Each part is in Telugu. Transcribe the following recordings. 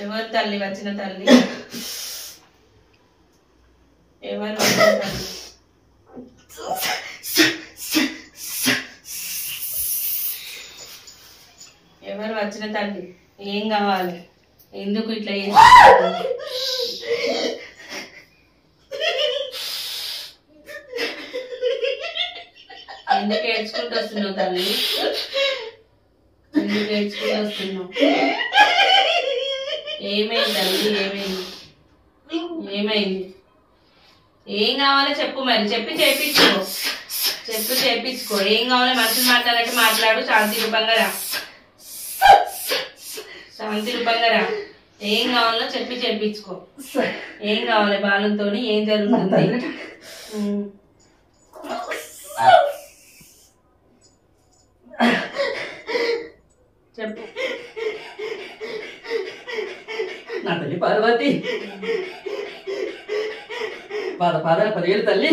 ఎవరు తల్లి వచ్చిన తల్లి? ఎవరు వచ్చిన తల్లి? ఎవరు వచ్చిన తల్లి? ఏం కావాలి? ఎందుకు ఇట్లా ఎందుకు ఏడ్చుకుంటూ వస్తున్నావు తల్లి? ఎందుకు ఏడ్చుకుంటూ వస్తున్నావు? ఏమైంది తల్లి? ఏమైంది? ఏం కావాలో చెప్పు, మరి చెప్పి చేపించుకో. ఏం కావాలో మనుషులు మాట్లాడాలంటే మాట్లాడు. శాంతి రూపంగా రా. ఏం కావాలో చెప్పి చేపించుకో. ఏం కావాలి? బాలంతో ఏం జరుగుతుంది? చెప్పు. నా తల్లి పార్వతి, పాద 10,000 తల్లి.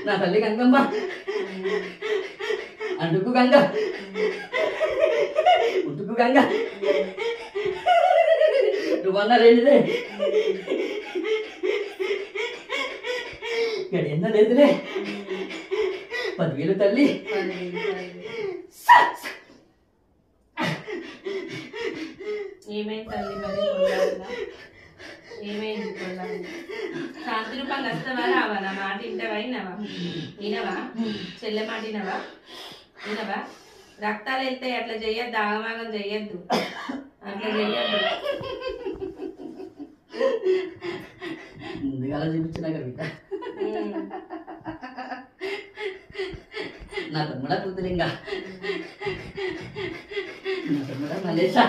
నా తల్లి గంగమ్మ, అడుగు గంగ, ఉట్టుకు గంగ, నువ్వన్నా లేదులే, గడియన్న లేదులే. 10,000 తల్లి. ఏమైంది తల్లి? మరి ఏమైంది? శాంతి రూపంగా వస్తావా రావా? నా మాట వింటావా? వినవా? చెల్లె మాట వినవా? రక్తాలు వెళ్తాయి. అట్లా చెయ్యొద్దు, ఆగమాగం చెయ్యొద్దు, అట్లా చెయ్యొద్దు. ముందుగా చూపించిన కవిత, నా తమ్ముడా కూతురింగా, నా తమ్ముడా మలేషా.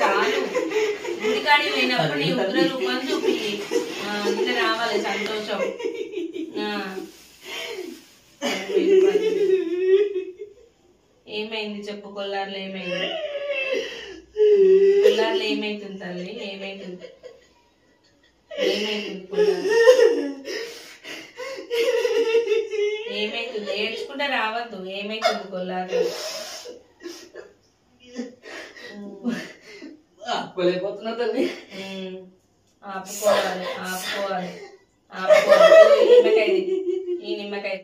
చాలు ఇంటికాడి పోయినప్పుడు నీ ఉగ్ర రూపం చూపి ఇట్లా రావాలి. సంతోషం. ఏమైంది చెప్పు? కొల్లార్లో ఏమైంది? కొల్లార్లో ఏమైతుంది తల్లి? ఏమైతుంది? కొల్లార్లో ఏమైతుంది? ఏడ్చుకుంటే రావద్దు. ఏమైతుంది కొల్లార్లో? ఆపుకోలేకపోతున్నా తల్లి. ఆపుకోవాలి. ఈ నిమ్మకాయ